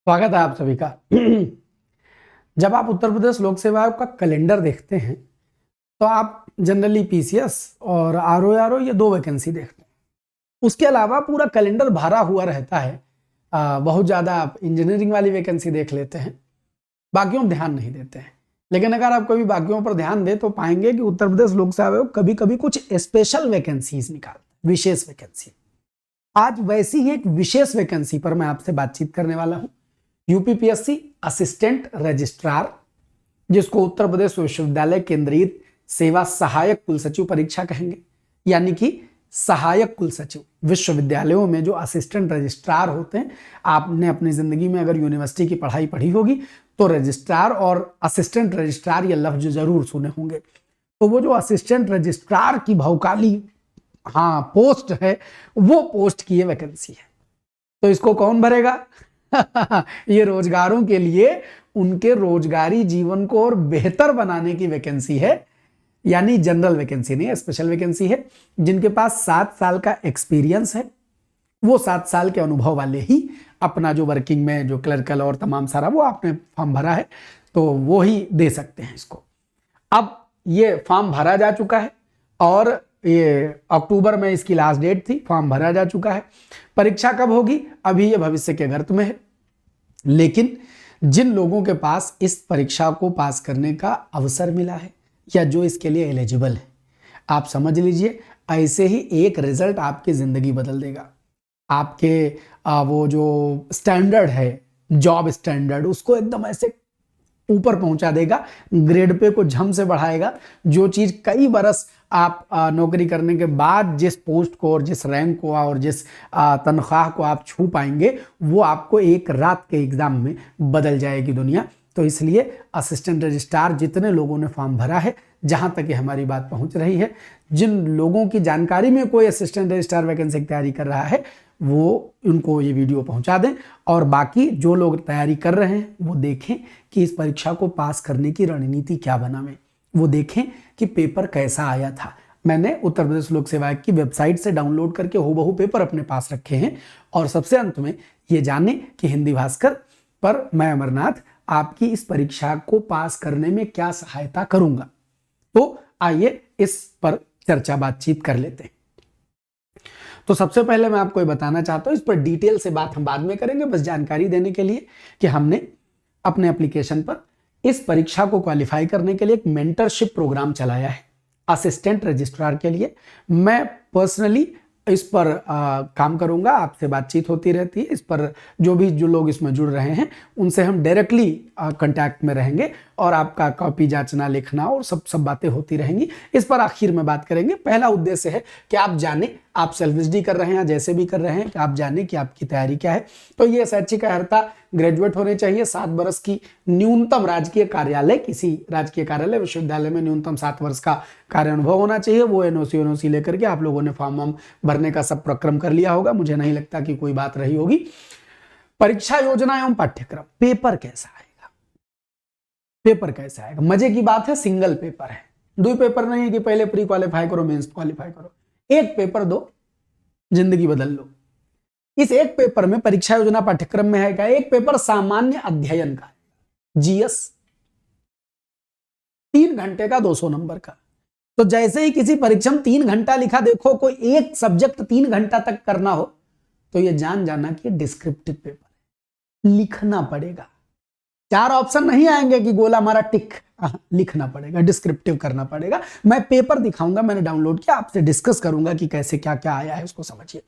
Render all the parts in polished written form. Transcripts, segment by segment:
स्वागत है आप सभी का। जब आप उत्तर प्रदेश लोक सेवा आयोग का कैलेंडर देखते हैं तो आप जनरली पीसीएस और आरओ ये दो वैकेंसी देखते हैं। उसके अलावा पूरा कैलेंडर भरा हुआ रहता है। बहुत ज़्यादा आप इंजीनियरिंग वाली वैकेंसी देख लेते हैं, बाकियों पर ध्यान नहीं देते हैं। लेकिन अगर आप कभी बाकियों पर ध्यान दें तो पाएंगे कि उत्तर प्रदेश लोक सेवा आयोग कभी कभी कुछ स्पेशल वैकेंसीज निकालते, विशेष वैकेंसी। आज वैसी ही एक विशेष वैकेंसी पर मैं आपसे बातचीत करने वाला हूं। यूपीपीएससी असिस्टेंट रजिस्ट्रार, जिसको उत्तर प्रदेश विश्वविद्यालय केंद्रीय सेवा सहायक कुलसचिव परीक्षा कहेंगे, यानी कि सहायक कुलसचिव। विश्वविद्यालयों में जो असिस्टेंट रजिस्ट्रार होते हैं, आपने अपनी जिंदगी में अगर यूनिवर्सिटी की पढ़ाई पढ़ी होगी तो रजिस्ट्रार और असिस्टेंट रजिस्ट्रार ये लफ्ज जरूर सुने होंगे। तो वो जो असिस्टेंट रजिस्ट्रार की भौकाली पोस्ट है, वो पोस्ट की ये वैकेंसी है। तो इसको कौन भरेगा? ये रोजगारों के लिए उनके रोजगारी जीवन को और बेहतर बनाने की वैकेंसी है, यानी जनरल वैकेंसी नहीं है, स्पेशल वैकेंसी है। जिनके पास 7 साल का एक्सपीरियंस है, वो 7 साल के अनुभव वाले ही अपना जो वर्किंग में जो क्लर्कल और तमाम सारा वो आपने फॉर्म भरा है तो वो ही दे सकते हैं इसको। अब ये फॉर्म भरा जा चुका है और ये अक्टूबर में इसकी लास्ट डेट थी, फॉर्म भरा जा चुका है। परीक्षा कब होगी अभी ये भविष्य के गर्त में है, लेकिन जिन लोगों के पास इस परीक्षा को पास करने का अवसर मिला है या जो इसके लिए एलिजिबल है, आप समझ लीजिए ऐसे ही एक रिजल्ट आपकी जिंदगी बदल देगा। आपके वो जो स्टैंडर्ड है, जॉब स्टैंडर्ड, उसको एकदम ऐसे ऊपर पहुंचा देगा, ग्रेड पे को झम से बढ़ाएगा। जो चीज कई बरस आप नौकरी करने के बाद जिस पोस्ट को और जिस रैंक को और जिस तनख्वाह को आप छू पाएंगे, वो आपको एक रात के एग्जाम में बदल जाएगी दुनिया। तो इसलिए असिस्टेंट रजिस्ट्रार जितने लोगों ने फॉर्म भरा है, जहां तक ये हमारी बात पहुंच रही है, जिन लोगों की जानकारी में कोई असिस्टेंट रजिस्ट्रार वैकेंसी की तैयारी कर रहा है, वो उनको ये वीडियो पहुंचा दें। और बाकी जो लोग तैयारी कर रहे हैं वो देखें कि इस परीक्षा को पास करने की रणनीति क्या बनावे, वो देखें कि पेपर कैसा आया था। मैंने उत्तर प्रदेश लोक सेवा आयोग की वेबसाइट से डाउनलोड करके हूबहू पेपर अपने पास रखे हैं। और सबसे अंत में ये जाने कि हिंदी भास्कर पर मैं अमरनाथ आपकी इस परीक्षा को पास करने में क्या सहायता करूंगा। तो आइए इस पर चर्चा बातचीत कर लेते हैं। तो सबसे पहले मैं आपको ये बताना चाहता हूं, इस पर डिटेल से बात हम बाद में करेंगे, बस जानकारी देने के लिए कि हमने अपने एप्लीकेशन पर इस परीक्षा को क्वालिफाई करने के लिए एक मेंटरशिप प्रोग्राम चलाया है असिस्टेंट रजिस्ट्रार के लिए। मैं पर्सनली इस पर काम करूंगा, आपसे बातचीत होती रहती है। इस पर जो लोग इसमें जुड़ रहे हैं उनसे हम डायरेक्टली कांटेक्ट में रहेंगे और आपका कॉपी जांचना, लिखना और सब बातें होती रहेंगी। इस पर आखिर में बात करेंगे। पहला उद्देश्य है कि आप जाने, आप सेल्फ स्टडी कर रहे हैं जैसे भी कर रहे हैं, कि आप जाने कि आपकी तैयारी क्या है। तो ये शैक्षिक अर्हता ग्रेजुएट होने चाहिए, 7 वर्ष की न्यूनतम राजकीय कार्यालय, किसी राजकीय कार्यालय विश्वविद्यालय में न्यूनतम 7 वर्ष का कार्य अनुभव होना चाहिए। वो एनओसी लेकर के आप लोगों ने फॉर्म भरने का सब प्रक्रम कर लिया होगा, मुझे नहीं लगता कि कोई बात रही होगी। परीक्षा योजना एवं पाठ्यक्रम, पेपर कैसा आएगा, पेपर कैसा आएगा, मजे की बात है, सिंगल पेपर है, 2 पेपर नहीं है कि पहले प्री क्वालिफाई करो मेंस क्वालिफाई करो, एक पेपर दो, जिंदगी बदल लो। इस एक पेपर में परीक्षा योजना पाठ्यक्रम में है क्या, एक पेपर सामान्य अध्ययन का, जीएस, 3 घंटे का 200 नंबर का। तो जैसे ही किसी परीक्षा में 3 घंटा लिखा, देखो कोई एक सब्जेक्ट 3 घंटा तक करना हो तो ये जान जाना कि डिस्क्रिप्टिव पेपर है, लिखना पड़ेगा। 4 ऑप्शन नहीं आएंगे कि गोला मारा टिक, लिखना पड़ेगा, डिस्क्रिप्टिव करना पड़ेगा। मैं पेपर दिखाऊंगा, मैंने डाउनलोड किया, आपसे डिस्कस करूंगा कि कैसे क्या क्या आया है, उसको समझिए।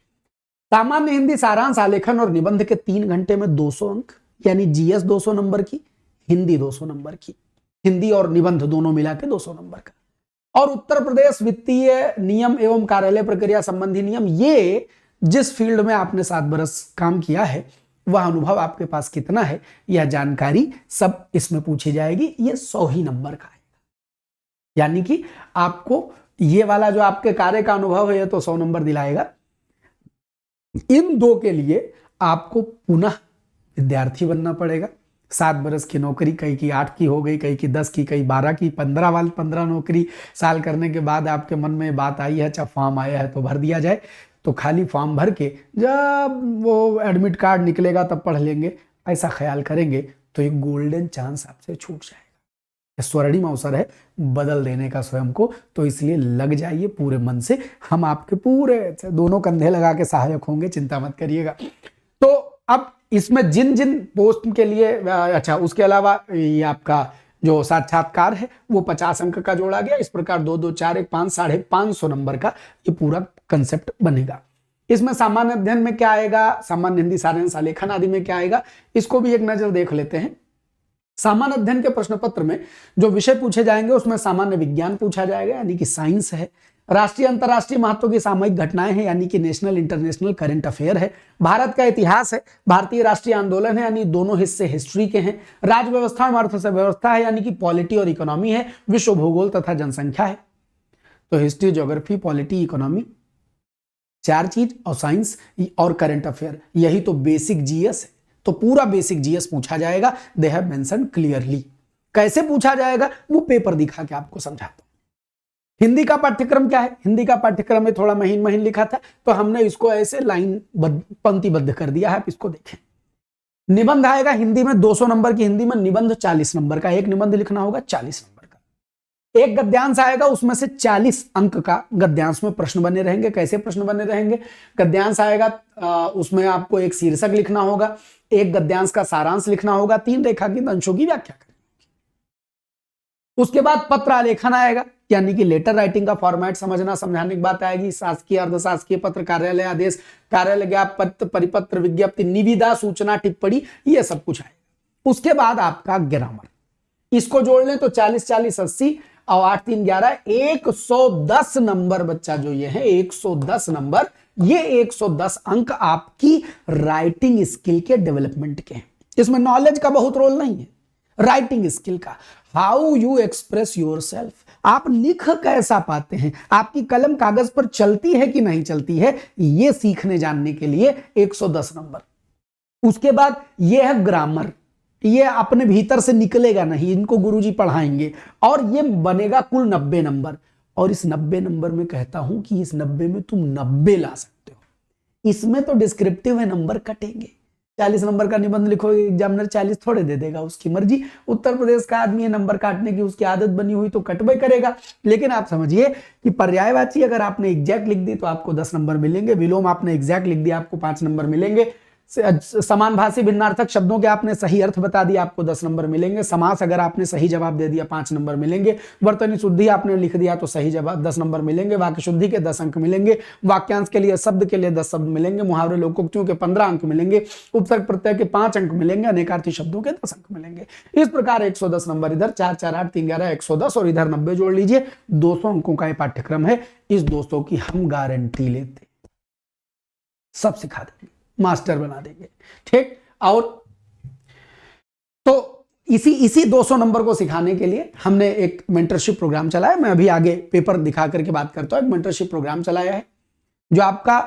सामान्य हिंदी सारांश, आलेखन और निबंध के 3 घंटे में 200 अंक, यानी जीएस 200 नंबर की, हिंदी 200 नंबर की, हिंदी और निबंध दोनों मिला के 200 नंबर का। और उत्तर प्रदेश वित्तीय नियम एवं कार्यालय प्रक्रिया संबंधी नियम, ये जिस फील्ड में आपने 7 बरस काम किया है, वह अनुभव आपके पास कितना है, यह जानकारी सब इसमें पूछी जाएगी। ये 100 ही नंबर का है, यानी कि आपको ये वाला जो आपके कार्य का अनुभव है, ये तो 100 नंबर दिलाएगा। इन 2 के लिए आपको पुनः विद्यार्थी बनना पड़ेगा। 7 बरस की नौकरी, कई की 8 की हो गई, कई की 10 की, कई 12 की, 15 नौकरी साल करने के बाद आपके मन में बात आई है, अच्छा फॉर्म आया है तो भर दिया जाए। तो खाली फॉर्म भर के जब वो एडमिट कार्ड निकलेगा तब पढ़ लेंगे, ऐसा ख्याल करेंगे तो एक गोल्डन चांस आपसे छूट जाएगा। स्वर्णिम अवसर है बदल देने का स्वयं को, तो इसलिए लग जाइए पूरे मन से, हम आपके पूरे दोनों कंधे लगा के सहायक होंगे, चिंता मत करिएगा। तो अब इसमें जिन जिन पोस्ट के लिए अच्छा, उसके अलावा ये आपका जो साक्षात्कार है वो 50 अंक का जोड़ा गया। इस प्रकार 2 2 4 1 5 550 नंबर का ये पूरा कंसेप्ट बनेगा। इसमें सामान्य अध्ययन में क्या आएगा, सामान्य हिंदी, सारांश, आलेखन आदि में क्या आएगा, इसको भी एक नजर देख लेते हैं। सामान्य अध्ययन के प्रश्न पत्र में जो विषय पूछे जाएंगे उसमें सामान्य विज्ञान पूछा जाएगा यानी कि साइंस है, राष्ट्रीय अंतरराष्ट्रीय महत्व की सामयिक घटनाएं हैं यानी कि नेशनल इंटरनेशनल करंट अफेयर है, भारत का इतिहास है, भारतीय राष्ट्रीय आंदोलन है यानी दोनों हिस्से हिस्ट्री के हैं, राज्य व्यवस्था एवं अर्थव्यवस्था है यानी कि पॉलिटी और इकोनॉमी है, विश्व भूगोल तथा जनसंख्या है। तो हिस्ट्री, ज्योग्राफी, पॉलिटी, इकोनॉमी 4 चीज, और साइंस और करंट अफेयर, यही तो बेसिक जीएस है। तो पूरा बेसिक जीएस पूछा जाएगा। They have mentioned clearly. कैसे पूछा जाएगा वो पेपर दिखा के आपको समझाता हूं। हिंदी का पाठ्यक्रम क्या है, हिंदी का पाठ्यक्रम में थोड़ा महीन महीन लिखा था तो हमने इसको ऐसे लाइन पंक्तिबद्ध कर दिया है, आप इसको देखें। निबंध आएगा हिंदी में 200 नंबर की, हिंदी में निबंध 40 नंबर का, एक निबंध लिखना होगा 40 नंबर का। एक गद्यांश आएगा, उसमें से 40 अंक का गद्यांश में प्रश्न बने रहेंगे। कैसे प्रश्न बने रहेंगे, गद्यांश आएगा उसमें आपको एक शीर्षक लिखना होगा, एक गद्यांश का सारांश लिखना होगा, 3 रेखांकित अंशों की व्याख्या करनी होगी। उसके बाद पत्र आलेखन आएगा यानी कि लेटर राइटिंग का फॉर्मेट समझना समझाने की बात आएगी। शासकीय, अर्धशासकीय पत्र, कार्यालय आदेश, कार्यालय ज्ञापन, परिपत्र, विज्ञप्ति, निविदा, सूचना, टिप्पणी, ये सब कुछ आएगा। उसके बाद आपका ग्रामर, इसको जोड़ लें तो 40 40 80 और 8 3 11 110 नंबर बच्चा जो ये है 110 नंबर, ये 110 अंक आपकी राइटिंग स्किल के डेवलपमेंट के हैं। इसमें नॉलेज का बहुत रोल नहीं है, राइटिंग स्किल का, हाउ यू एक्सप्रेस योरसेल्फ, आप लिख कैसा पाते हैं, आपकी कलम कागज पर चलती है कि नहीं चलती है, ये सीखने जानने के लिए 110 नंबर। उसके बाद ये है ग्रामर, ये अपने भीतर से निकलेगा नहीं, इनको गुरुजी पढ़ाएंगे और ये बनेगा कुल 90 नंबर। और इस 90 नंबर में कहता हूं कि इस 90 में तुम 90 ला सकते हो। इसमें तो डिस्क्रिप्टिव है, नंबर कटेंगे। 40 नंबर का निबंध लिखोगे, एग्जामिनर 40 थोड़े दे देगा, उसकी मर्जी। उत्तर प्रदेश का आदमी है, नंबर काटने की उसकी आदत बनी हुई तो कटवे करेगा। लेकिन आप समझिए कि पर्यायवाची अगर आपने एग्जैक्ट लिख दी तो आपको 10 नंबर मिलेंगे, विलोम आपने एग्जैक्ट लिख दिया आपको 5 नंबर मिलेंगे, समानभाषी भिन्नार्थक शब्दों के आपने सही अर्थ बता दिया आपको 10 नंबर मिलेंगे, समास अगर आपने सही जवाब दे दिया 5 नंबर मिलेंगे, वर्तनी शुद्धि आपने लिख दिया तो सही जवाब 10 नंबर मिलेंगे, वाक्य शुद्धि के 10 अंक मिलेंगे, वाक्यांश के लिए शब्द के लिए 10 शब्द मिलेंगे, मुहावरे लोकोक्तियों के 15 अंक मिलेंगे, उपसर्ग प्रत्यय के 5 अंक मिलेंगे, अनेकार्थी शब्दों के 10 अंक मिलेंगे। इस प्रकार 110 नंबर इधर, 4 4 8 3 11 110 और इधर 90 जोड़ लीजिए, 200 अंकों का ये पाठ्यक्रम है। इस 200 की हम गारंटी लेते, सब सिखा देंगे, मास्टर बना देंगे, ठीक। और तो इसी 200 नंबर को सिखाने के लिए हमने एक मेंटरशिप प्रोग्राम चलाया। मैं अभी आगे पेपर दिखा करके बात करता हूं। एक मेंटरशिप प्रोग्राम चलाया है जो आपका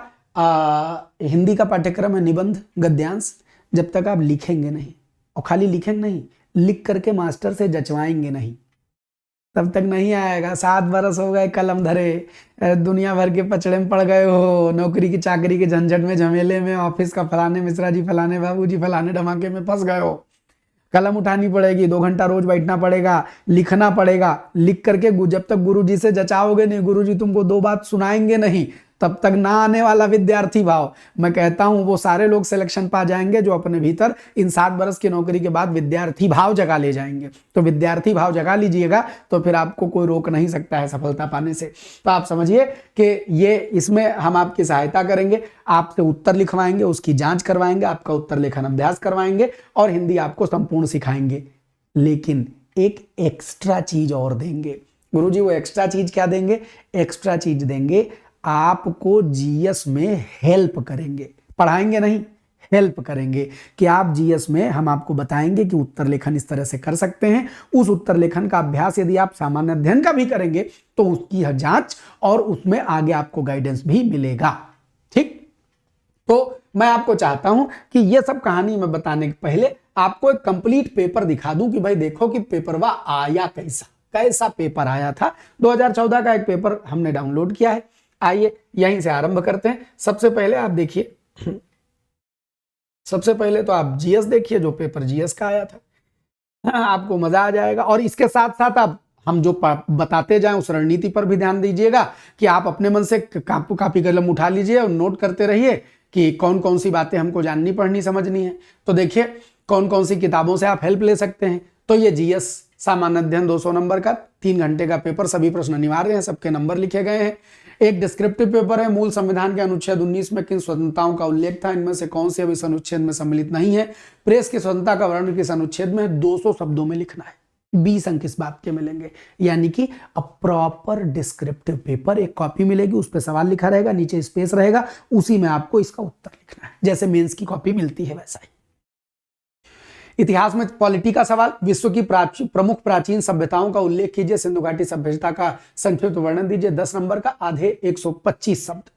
हिंदी का पाठ्यक्रम है, निबंध, गद्यांश। जब तक आप लिखेंगे नहीं, और खाली लिखेंगे नहीं, लिख करके मास्टर से जचवाएंगे नहीं, तब तक नहीं आएगा। 7 बरस हो गए कलम धरे, दुनिया भर के पचड़े में पड़ गए हो, नौकरी की चाकरी के झंझट में, झमेले में, ऑफिस का फलाने मिश्रा जी, फलाने बाबू जी, फलाने धमाके में फंस गए हो। कलम उठानी पड़ेगी, 2 घंटा रोज बैठना पड़ेगा, लिखना पड़ेगा। लिख करके जब तक गुरुजी से जचाओगे नहीं, गुरुजी तुमको 2 बात सुनाएंगे नहीं, तब तक ना आने वाला विद्यार्थी भाव। मैं कहता हूं वो सारे लोग सिलेक्शन पा जाएंगे जो अपने भीतर इन 7 बरस की नौकरी के बाद विद्यार्थी भाव जगा ले जाएंगे। तो विद्यार्थी भाव जगा लीजिएगा तो फिर आपको कोई रोक नहीं सकता है सफलता पाने से। तो आप समझिए कि ये इसमें हम आपकी सहायता करेंगे, आपसे उत्तर लिखवाएंगे, उसकी जांच करवाएंगे, आपका उत्तर लेखन अभ्यास करवाएंगे और हिंदी आपको संपूर्ण सिखाएंगे। लेकिन एक एक्स्ट्रा चीज और देंगे गुरुजी। वो एक्स्ट्रा चीज क्या देंगे? एक्स्ट्रा चीज देंगे, आपको जीएस में हेल्प करेंगे, पढ़ाएंगे नहीं, हेल्प करेंगे कि आप जीएस में हम आपको बताएंगे कि उत्तर लेखन इस तरह से कर सकते हैं। उस उत्तर लेखन का अभ्यास यदि आप सामान्य अध्ययन का भी करेंगे तो उसकी जांच और उसमें आगे आपको गाइडेंस भी मिलेगा, ठीक। तो मैं आपको चाहता हूं कि यह सब कहानी मैं बताने के पहले आपको एक कंप्लीट पेपर दिखा दूं कि भाई देखो कि पेपरवा आया कैसा पेपर आया था। 2014 का एक पेपर हमने डाउनलोड किया है। आइए यहीं से आरंभ करते हैं। सबसे पहले आप देखिए सबसे पहले तो आप जीएस देखिए, जो पेपर जीएस का आया था, आपको मजा आ जाएगा। और इसके साथ साथ आप हम जो बताते जाएं उस रणनीति पर भी ध्यान दीजिएगा कि आप अपने मन से कापी कलम उठा लीजिए और नोट करते रहिए कि कौन कौन सी बातें हमको जाननी पढ़नी समझनी है। तो देखिए कौन कौन सी किताबों से आप हेल्प ले सकते हैं। तो ये जीएस सामान्य अध्ययन 200 नंबर का 3 घंटे का पेपर, सभी प्रश्न अनिवार्य हैं, सबके नंबर लिखे गए हैं। एक डिस्क्रिप्टिव पेपर है, मूल संविधान के अनुच्छेद 19 में किन स्वतंत्रताओं का उल्लेख था, इनमें से कौन से अब इस अनुच्छेद में सम्मिलित नहीं है, प्रेस की स्वतंत्रता का वर्णन किस अनुच्छेद में है, 200 शब्दों में लिखना है। 20 अंक इस बात के मिलेंगे, यानी कि अ प्रॉपर डिस्क्रिप्टिव पेपर। एक कॉपी मिलेगी, उस पर सवाल लिखा रहेगा, नीचे स्पेस रहेगा, उसी में आपको इसका उत्तर लिखना है, जैसे मेंस की कॉपी मिलती है वैसा ही। इतिहास में पॉलिटी का सवाल, विश्व की प्रमुख प्राचीन सभ्यताओं का उल्लेख कीजिए, सिंधु घाटी सभ्यता का संक्षिप्त वर्णन दीजिए, 10 नंबर का, आधे 125 शब्द।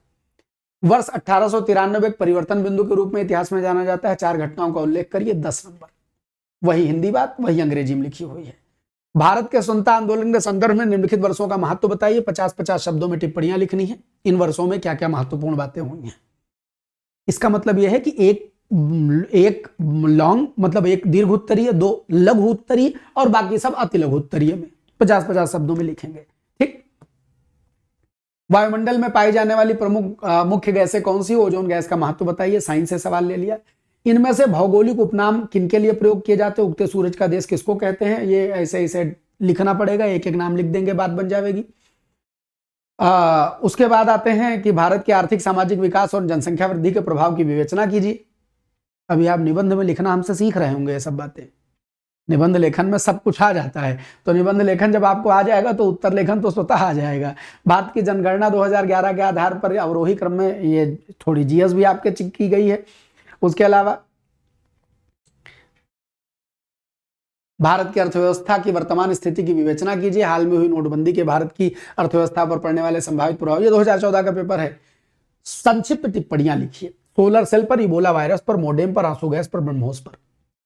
वर्ष 1893 एक परिवर्तन बिंदु के रूप में इतिहास में जाना जाता है, 4 घटनाओं का उल्लेख करिए, 10 नंबर। वही हिंदी बात, वही अंग्रेजी में लिखी हुई है। भारत के स्वतंत्रता आंदोलन के संदर्भ में निम्नलिखित वर्षों का महत्व बताइए, 50-50 शब्दों में टिप्पणियां लिखनी है, इन वर्षों में क्या क्या महत्वपूर्ण बातें हुई हैं। इसका मतलब यह है कि एक लॉन्ग मतलब एक दीर्घ उत्तरीय, 2 लघु उत्तरीय और बाकी सब अति लघु उत्तरीय में 50-50 शब्दों में लिखेंगे। ठीक। वायुमंडल में पाई जाने वाली प्रमुख मुख्य गैसें कौन सी, ओजोन गैस का महत्व बताइए, साइंस से सवाल ले लिया। इनमें से भौगोलिक उपनाम किनके लिए प्रयोग किए जाते हैं, उगते सूरज का देश किसको कहते हैं, ये ऐसे ऐसे लिखना पड़ेगा, एक एक नाम लिख देंगे, बात बन जाएगी। उसके बाद आते हैं कि भारत के आर्थिक सामाजिक विकास और जनसंख्या वृद्धि के प्रभाव की विवेचना कीजिए। अभी आप निबंध में लिखना हमसे सीख रहे होंगे ये सब बातें, निबंध लेखन में सब कुछ आ जाता है, तो निबंध लेखन जब आपको आ जाएगा तो उत्तर लेखन तो स्वतः आ जाएगा। भारत की जनगणना 2011 के आधार पर अवरोही क्रम में ये थोड़ी जीएस भी आपके चेक की गई है। उसके अलावा भारत की अर्थव्यवस्था की वर्तमान स्थिति की विवेचना कीजिए, हाल में हुई नोटबंदी के भारत की अर्थव्यवस्था पर पड़ने वाले संभावित प्रभाव, ये 2014 का पेपर है। संक्षिप्त टिप्पणियां लिखिए, सोलर सेल पर, इबोला वायरस पर, मोडेम पर, आंसू गैस पर, ब्रह्मोस पर।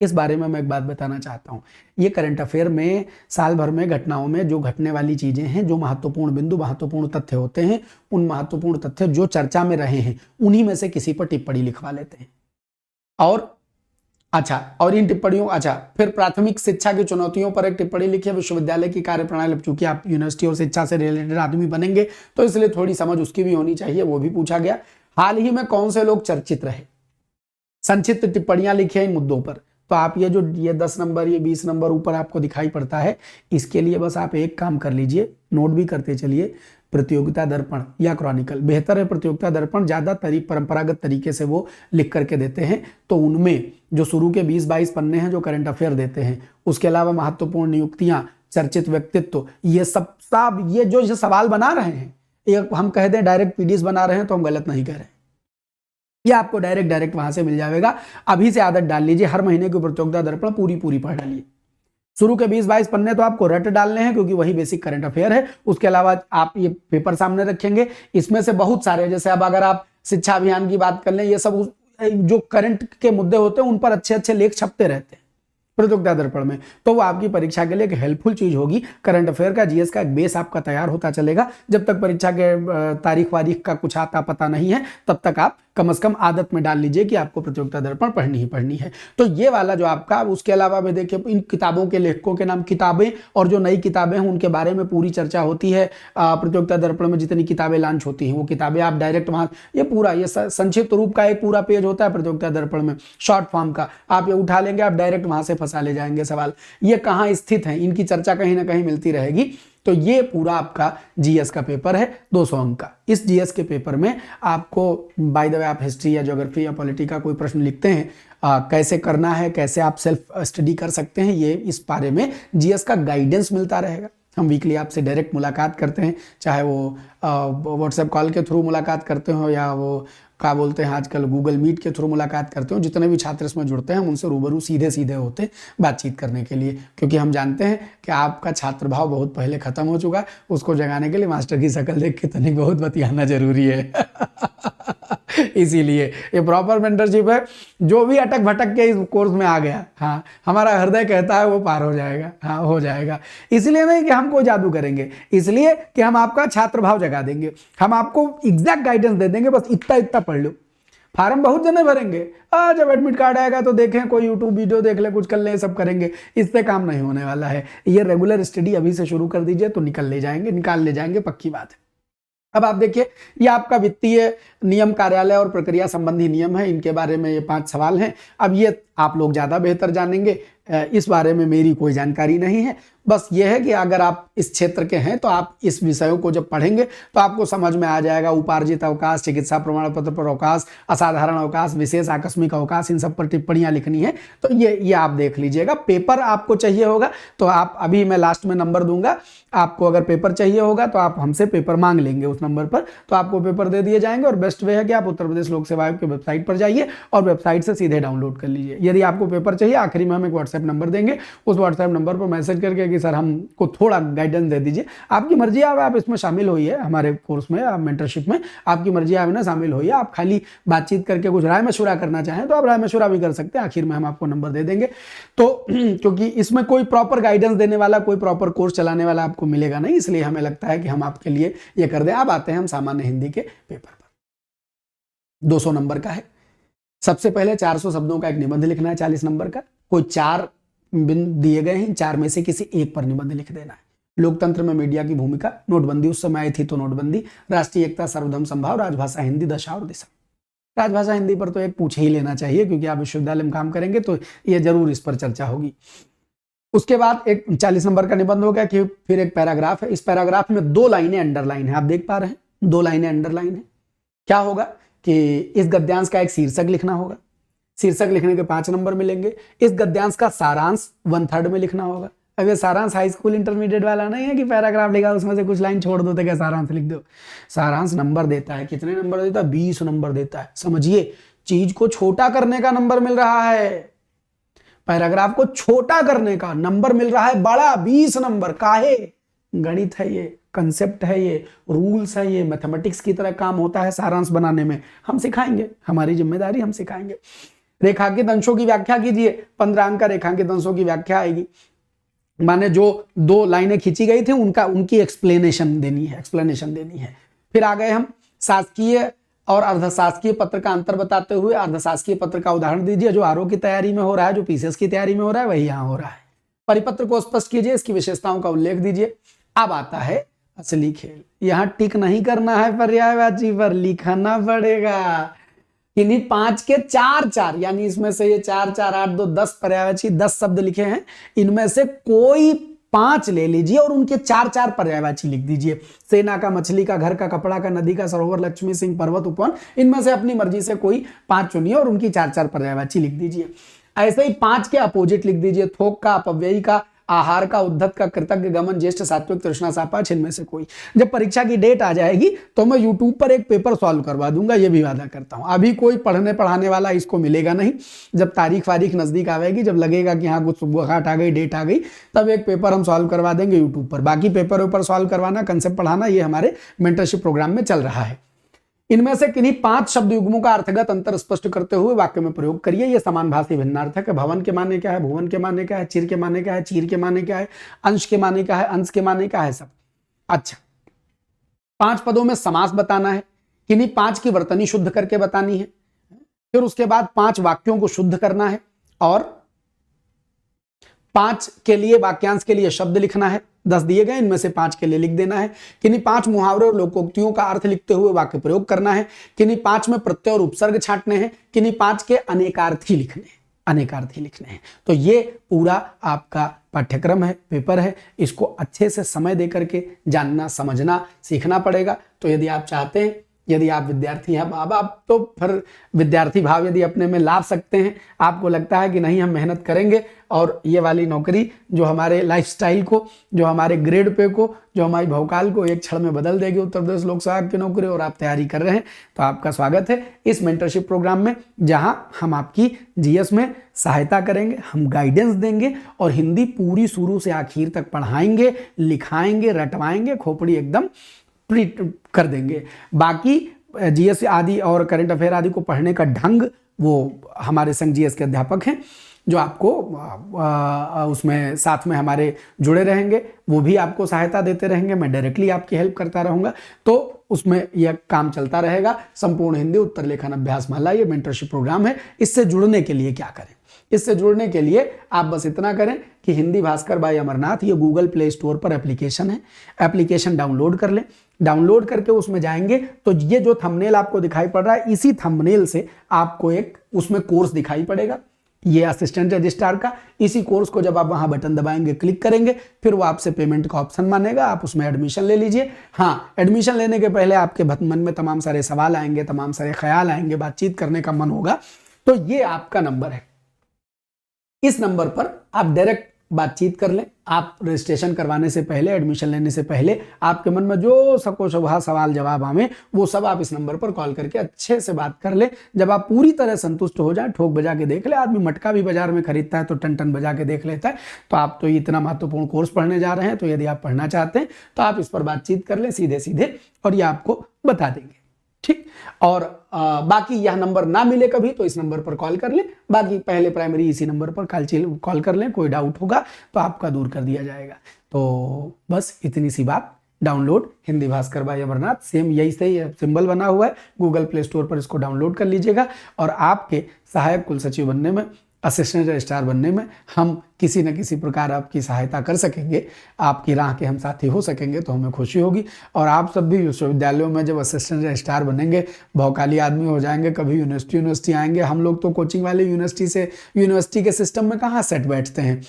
इस बारे में मैं एक बात बताना चाहता हूं, ये करंट अफेयर में साल भर में घटनाओं में जो घटने वाली चीजें हैं, जो महत्वपूर्ण बिंदु महत्वपूर्ण तथ्य होते हैं, उन महत्वपूर्ण तथ्य जो चर्चा में रहे हैं उन्हीं में से किसी पर टिप्पणी लिखवा लेते हैं। और अच्छा, और इन टिप्पणियों, अच्छा फिर प्राथमिक शिक्षा की चुनौतियों पर एक टिप्पणी लिखिए, विश्वविद्यालय की कार्यप्रणाली, चूंकि आप यूनिवर्सिटी और शिक्षा से रिलेटेड आदमी बनेंगे तो इसलिए थोड़ी समझ उसकी भी होनी चाहिए, वो भी पूछा गया। हाल ही में कौन से लोग चर्चित रहे, संक्षिप्त टिप्पणियां लिखिए इन मुद्दों पर। तो आप ये 10 नंबर, ये 20 नंबर ऊपर आपको दिखाई पड़ता है, इसके लिए बस आप एक काम कर लीजिए, नोट भी करते चलिए, प्रतियोगिता दर्पण या क्रॉनिकल, बेहतर है प्रतियोगिता दर्पण, ज्यादा परंपरागत तरीके से वो लिख करके देते हैं, तो उनमें जो शुरू के 20-22 पन्ने हैं जो करंट अफेयर देते हैं, उसके अलावा महत्वपूर्ण नियुक्तियां, चर्चित व्यक्तित्व, ये सब ये जो सवाल बना रहे हैं, ये हम कह दें डायरेक्ट पीडीएफ बना रहे हैं तो हम गलत नहीं कह रहे हैं, ये आपको डायरेक्ट वहां से मिल जाएगा। अभी से आदत डाल लीजिए, हर महीने की प्रतियोगिता दर्पण पूरी पढ़ डालिए। शुरू के 20-22 पन्ने तो आपको रट डालने हैं क्योंकि वही बेसिक करंट अफेयर है। उसके अलावा आप ये पेपर सामने रखेंगे, इसमें से बहुत सारे, जैसे अब अगर आप शिक्षा अभियान की बात कर लें, ये सब जो करंट के मुद्दे होते हैं उन पर अच्छे अच्छे लेख छपते रहते हैं प्रतियोगिता दर्पण में, तो वो आपकी परीक्षा के लिए एक हेल्पफुल चीज होगी। करंट अफेयर का, जीएस का एक बेस आपका तैयार होता चलेगा। जब तक परीक्षा के तारीख वारीख का कुछ आता पता नहीं है, तब तक आप कम से कम आदत में डाल लीजिए कि आपको प्रतियोगिता दर्पण पढ़नी ही पढ़नी है। तो ये वाला जो आपका, उसके अलावा भी देखिए इन किताबों के लेखकों के नाम, किताबें और जो नई किताबें हैं उनके बारे में पूरी चर्चा होती है। प्रतियोगिता दर्पण में जितनी किताबें लॉन्च होती हैं वो किताबें आप डायरेक्ट वहां, ये पूरा ये संक्षिप्त रूप का एक पूरा पेज होता है प्रतियोगिता दर्पण में, शॉर्ट फॉर्म का, आप ये उठा लेंगे, आप डायरेक्ट वहां से फंसा ले जाएंगे सवाल, ये कहाँ स्थित है, इनकी चर्चा कहीं ना कहीं मिलती रहेगी। तो ये पूरा आपका जीएस का पेपर है 200 अंक का। इस जीएस के पेपर में आपको बाय द वे, आप हिस्ट्री या ज्योग्राफी या पॉलिटी का कोई प्रश्न लिखते हैं, कैसे करना है, कैसे आप सेल्फ स्टडी कर सकते हैं, ये इस बारे में जीएस का गाइडेंस मिलता रहेगा। हम वीकली आपसे डायरेक्ट मुलाकात करते हैं, चाहे वो व्हाट्सएप कॉल के थ्रू मुलाकात करते हो या वो क्या बोलते हैं आजकल गूगल मीट के थ्रू मुलाकात करते हो। जितने भी छात्र इसमें जुड़ते हैं हम उनसे रूबरू सीधे होते हैं बातचीत करने के लिए, क्योंकि हम जानते हैं कि आपका छात्र भाव बहुत पहले खत्म हो चुका है, उसको जगाने के लिए मास्टर की शक्ल देख के तनिक बहुत बतियाना जरूरी है। इसीलिए ये प्रॉपर मेंटरशिप है। जो भी अटक भटक के इस कोर्स में आ गया, हाँ, हमारा हृदय कहता है वो पार हो जाएगा, हाँ हो जाएगा। इसलिए नहीं कि हम कोई जादू करेंगे, इसलिए कि हम आपका छात्र भाव जगा देंगे, हम आपको एग्जैक्ट गाइडेंस दे देंगे, बस इतना पढ़ लो, फार्म बहुत जने भरेंगे, जब एडमिट कार्ड आएगा तो देखें, कोई यूट्यूब वीडियो देख ले, कुछ कर ले, सब करेंगे, इससे काम नहीं होने वाला है। ये रेगुलर स्टडी अभी से शुरू कर दीजिए तो निकाल ले जाएंगे, पक्की बात है। अब आप देखिए, ये आपका वित्तीय नियम कार्यालय और प्रक्रिया संबंधी नियम है, इनके बारे में ये 5 सवाल हैं। अब ये आप लोग ज़्यादा बेहतर जानेंगे, इस बारे में मेरी कोई जानकारी नहीं है। बस ये है कि अगर आप इस क्षेत्र के हैं तो आप इस विषयों को जब पढ़ेंगे तो आपको समझ में आ जाएगा। उपार्जित अवकाश, चिकित्सा प्रमाण पत्र पर अवकाश, असाधारण अवकाश, विशेष आकस्मिक अवकाश, इन सब पर टिप्पणियां लिखनी है, तो ये आप देख लीजिएगा। पेपर आपको चाहिए होगा तो आप, अभी मैं लास्ट में नंबर दूंगा, आपको अगर पेपर चाहिए होगा तो आप हमसे पेपर मांग लेंगे उस नंबर पर, तो आपको पेपर दे दिए जाएंगे। और बेस्ट वे है कि आप उत्तर प्रदेश लोक सेवा आयोग की वेबसाइट पर जाइए और वेबसाइट से सीधे डाउनलोड कर लीजिए। यदि आपको पेपर चाहिए, आखिरी में हम एक व्हाट्सएप नंबर देंगे, उस व्हाट्सएप नंबर पर मैसेज करके कि सर हमको थोड़ा गाइडेंस दे दीजिए। आपकी मर्जी है, आप इसमें शामिल होइए, हमारे कोर्स में, आप मेंटरशिप में आपकी मर्जी है ना, शामिल होइए। आप खाली बातचीत करके कुछ राय मशवरा करना चाहें तो आप राय मशवरा भी कर सकते हैं, आखिर में हम आपको नंबर दे देंगे। तो क्योंकि इसमें कोई प्रॉपर गाइडेंस देने वाला, कोई प्रॉपर कोर्स चलाने वाला आपको मिलेगा नहीं, इसलिए हमें लगता है कि हम आपके लिए ये कर दें। अब आते हैं हम सामान्य हिंदी के पेपर पर। 200 नंबर का है। सबसे पहले 400 शब्दों का एक निबंध लिखना है, 40 नंबर का। कोई 4 बिंदु दिए गए हैं, 4 में से किसी एक पर निबंध लिख देना है। लोकतंत्र में मीडिया की भूमिका, नोटबंदी उस समय आई थी तो नोटबंदी, राष्ट्रीय एकता, सर्वधर्म संभाव, राजभाषा हिंदी, दशा और दिशा। राजभाषा हिंदी पर तो एक पूछ ही लेना चाहिए, क्योंकि आप विश्वविद्यालय में काम करेंगे तो ये जरूर इस पर चर्चा होगी। उसके बाद एक 40 नंबर का निबंध हो गया कि फिर एक पैराग्राफ है। इस पैराग्राफ में 2 लाइनें अंडरलाइन है, आप देख पा रहे हैं, 2 लाइनें अंडरलाइन है। क्या होगा कि इस गद्यांश का एक शीर्षक लिखना होगा, शीर्षक लिखने के 5 नंबर मिलेंगे। इस गद्यांश का सारांश 1/3 में लिखना होगा। अब ये सारांश हाई स्कूल इंटरमीडिएट वाला नहीं है कि पैराग्राफ लिखा उसमें से कुछ लाइन छोड़ दो तो क्या सारांश लिख दो। सारांश नंबर देता है, कितने नंबर देता है? 20 नंबर देता है। समझिए, चीज को छोटा करने का नंबर मिल रहा है, पैराग्राफ को छोटा करने का नंबर मिल रहा है बड़ा, 20 नंबर। काहे? गणित है ये, कंसेप्ट है ये, रूल्स है ये, मैथमेटिक्स की तरह काम होता है सारांश बनाने में। हम सिखाएंगे, हमारी जिम्मेदारी, हम सिखाएंगे। रेखांकित अंशों की व्याख्या कीजिए, 15 अंक का रेखांकित अंशों की व्याख्या आएगी। माने जो 2 लाइनें खींची गई थी उनकी एक्सप्लेनेशन देनी है। फिर आ गए हम शासकीय और अर्धशासकीय पत्र का अंतर बताते हुए अर्धशासकीय पत्र का उदाहरण दीजिए, जो आरओ की तैयारी में हो रहा है, जो पीसीएस की तैयारी में हो रहा है, वही यहाँ हो रहा है। परिपत्र को स्पष्ट कीजिए, इसकी विशेषताओं का उल्लेख दीजिए। अब आता है असली खेल। यहाँ टिक नहीं करना है पर्यायवाची पर, लिखना पड़ेगा। इन्हीं 5 के 4-4, यानी इसमें से ये 4-4 8 2 10 पर्यायवाची, 10 शब्द लिखे हैं, इनमें से कोई 5 ले लीजिए और उनके 4-4 पर्यायवाची लिख दीजिए। सेना का, मछली का, घर का, कपड़ा का, नदी का, सरोवर, लक्ष्मी सिंह, पर्वत, उपवन, इनमें से अपनी मर्जी से कोई 5 चुनिए और उनकी 4-4 पर्यायवाची लिख दीजिए। ऐसे ही 5 के अपोजिट लिख दीजिए। थोक का, अपव्ययी का, आहार का, उद्धत का, कृतज्ञ, गमन, ज्येष्ठ, सात्विक, तृष्णा, सापाच, इनमें से कोई। जब परीक्षा की डेट आ जाएगी तो मैं यूट्यूब पर एक पेपर सॉल्व करवा दूंगा, ये भी वादा करता हूं। अभी कोई पढ़ने पढ़ाने वाला इसको मिलेगा नहीं। जब तारीख वारीख नजदीक आवेगी, जब लगेगा कि हाँ कुछ सुबह आ गई, डेट आ गई, तब एक पेपर हम सॉल्व करवा देंगे यूट्यूब पर। बाकी पेपर ऊपर सॉल्व करवाना, कंसेप्ट पढ़ाना, ये हमारे मेंटरशिप प्रोग्राम में चल रहा है। इनमें से किन्हीं 5 शब्द युग्मों का अर्थगत अंतर स्पष्ट करते हुए वाक्य में प्रयोग करिए। ये समानभाषी भिन्नार्थक है। भवन के माने क्या है, भुवन के माने क्या है, चिर के माने क्या है, चीर के माने क्या है, अंश के माने क्या है, अंश के माने क्या है, सब। अच्छा, 5 पदों में समास बताना है। किन्हीं 5 की वर्तनी शुद्ध करके बतानी है। फिर उसके बाद 5 वाक्यों को शुद्ध करना है और 5 के लिए वाक्यांश के लिए शब्द लिखना है। 10 दिए गए, इनमें से 5 के लिए लिख देना है। किन्हीं 5 मुहावरे और लोकोक्तियों का अर्थ लिखते हुए वाक्य प्रयोग करना है। किन्हीं 5 में प्रत्यय और उपसर्ग छांटने हैं। किन्हीं 5 के अनेकार्थी लिखने हैं। तो ये पूरा आपका पाठ्यक्रम है, पेपर है। इसको अच्छे से समय दे करके जानना, समझना, सीखना पड़ेगा। तो यदि आप चाहते हैं, यदि आप विद्यार्थी हैं, अब आप तो फिर विद्यार्थी भाव यदि अपने में ला सकते हैं, आपको लगता है कि नहीं हम मेहनत करेंगे और ये वाली नौकरी जो हमारे लाइफस्टाइल को, जो हमारे ग्रेड पे को, जो हमारी भौकाल को एक क्षण में बदल देगी उत्तर प्रदेश लोक सेवा आयोग की नौकरी, और आप तैयारी कर रहे हैं, तो आपका स्वागत है इस मेंटरशिप प्रोग्राम में, जहां हम आपकी जीएस में सहायता करेंगे, हम गाइडेंस देंगे और हिंदी पूरी शुरू से आखिर तक पढ़ाएंगे, लिखाएंगे, रटवाएंगे, खोपड़ी एकदम कर देंगे। बाकी जीएस आदि और करंट अफेयर आदि को पढ़ने का ढंग वो हमारे संघ जीएस के अध्यापक हैं, जो आपको उसमें साथ में हमारे जुड़े रहेंगे, वो भी आपको सहायता देते रहेंगे, मैं डायरेक्टली आपकी हेल्प करता रहूँगा। तो उसमें यह काम चलता रहेगा। संपूर्ण हिंदी उत्तर लेखन अभ्यास माला ये मेंटरशिप प्रोग्राम है। इससे जुड़ने के लिए क्या करें? इससे जुड़ने के लिए आप बस इतना करें कि हिंदी भास्कर बाय अमरनाथ ये गूगल प्ले स्टोर पर एप्लीकेशन है, एप्लीकेशन डाउनलोड कर लें। डाउनलोड करके उसमें जाएंगे तो ये जो थंबनेल आपको दिखाई पड़ रहा है, इसी थंबनेल से आपको एक उसमें कोर्स दिखाई पड़ेगा, ये असिस्टेंट रजिस्ट्रार का। इसी कोर्स को जब आप वहां बटन दबाएंगे, क्लिक करेंगे, फिर वो आपसे पेमेंट का ऑप्शन मांगेगा, आप उसमें एडमिशन ले लीजिए। हाँ, एडमिशन लेने के पहले आपके मन में तमाम सारे सवाल आएंगे, तमाम सारे ख्याल आएंगे, बातचीत करने का मन होगा, तो ये आपका नंबर है। इस नंबर पर आप डायरेक्ट बातचीत कर लें। आप रजिस्ट्रेशन करवाने से पहले, एडमिशन लेने से पहले आपके मन में जो सको शोभा सवाल जवाब आवे, वो सब आप इस नंबर पर कॉल करके अच्छे से बात कर ले। जब आप पूरी तरह संतुष्ट हो जाए, ठोक बजा के देख ले, आदमी मटका भी बाजार में खरीदता है तो टन टन बजा के देख लेता है। तो आप तो इतना महत्वपूर्ण कोर्स पढ़ने जा रहे हैं, तो यदि आप पढ़ना चाहते हैं तो आप इस पर बातचीत कर ले सीधे सीधे, और ये आपको बता देंगे। ठीक, और बाकी यह नंबर ना मिले कभी तो इस नंबर पर कॉल कर लें। बाकी पहले प्राइमरी इसी नंबर पर कॉल कर लें, कोई डाउट होगा तो आपका दूर कर दिया जाएगा। तो बस इतनी सी बात। Download Hindi Bhaskar by Amarnath, same यही सही सिंबल बना हुआ है, गूगल प्ले स्टोर पर इसको डाउनलोड कर लीजिएगा। और आपके सहायक कुल सचिव बनने में, असिस्टेंट रजिस्ट्रार बनने में हम किसी न किसी प्रकार आपकी सहायता कर सकेंगे, आपकी राह के हम साथी हो सकेंगे तो हमें खुशी होगी। और आप सब भी विश्वविद्यालयों में जब असिस्टेंट रजिस्ट्रार बनेंगे, भौकाली आदमी हो जाएंगे, कभी यूनिवर्सिटी आएंगे। हम लोग तो कोचिंग वाले यूनिवर्सिटी के सिस्टम में कहाँ सेट बैठते हैं।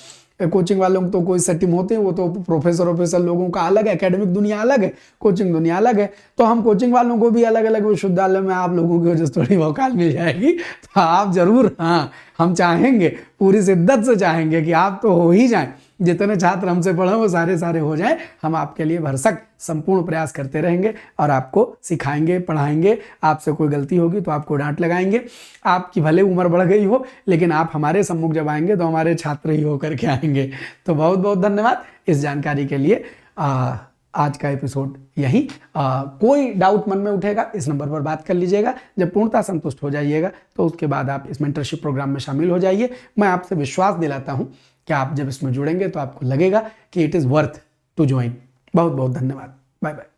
कोचिंग वालों को तो कोई सेटिंग होते हैं, वो तो प्रोफेसर लोगों का अलग है, एकेडमिक दुनिया अलग है, कोचिंग दुनिया अलग है। तो हम कोचिंग वालों को भी अलग अलग विश्वविद्यालय में आप लोगों की वजह से थोड़ी वकाल मिल जाएगी। तो आप जरूर, हाँ, हम चाहेंगे, पूरी शिद्दत से चाहेंगे कि आप तो हो ही जाएं। जितने छात्र हमसे पढ़े वो सारे हो जाएं। हम आपके लिए भरसक संपूर्ण प्रयास करते रहेंगे और आपको सिखाएंगे, पढ़ाएंगे। आपसे कोई गलती होगी तो आपको डांट लगाएंगे। आपकी भले उम्र बढ़ गई हो, लेकिन आप हमारे सम्मुख जब आएंगे तो हमारे छात्र ही होकर के आएंगे। तो बहुत बहुत धन्यवाद इस जानकारी के लिए। आज का एपिसोड यही। कोई डाउट मन में उठेगा इस नंबर पर बात कर लीजिएगा। जब पूर्णतः संतुष्ट हो जाइएगा तो उसके बाद आप इस मेंटरशिप प्रोग्राम में शामिल हो जाइए। मैं आपसे विश्वास दिलाता हूं कि आप जब इसमें जुड़ेंगे तो आपको लगेगा कि it is worth to join. बहुत बहुत धन्यवाद। Bye bye.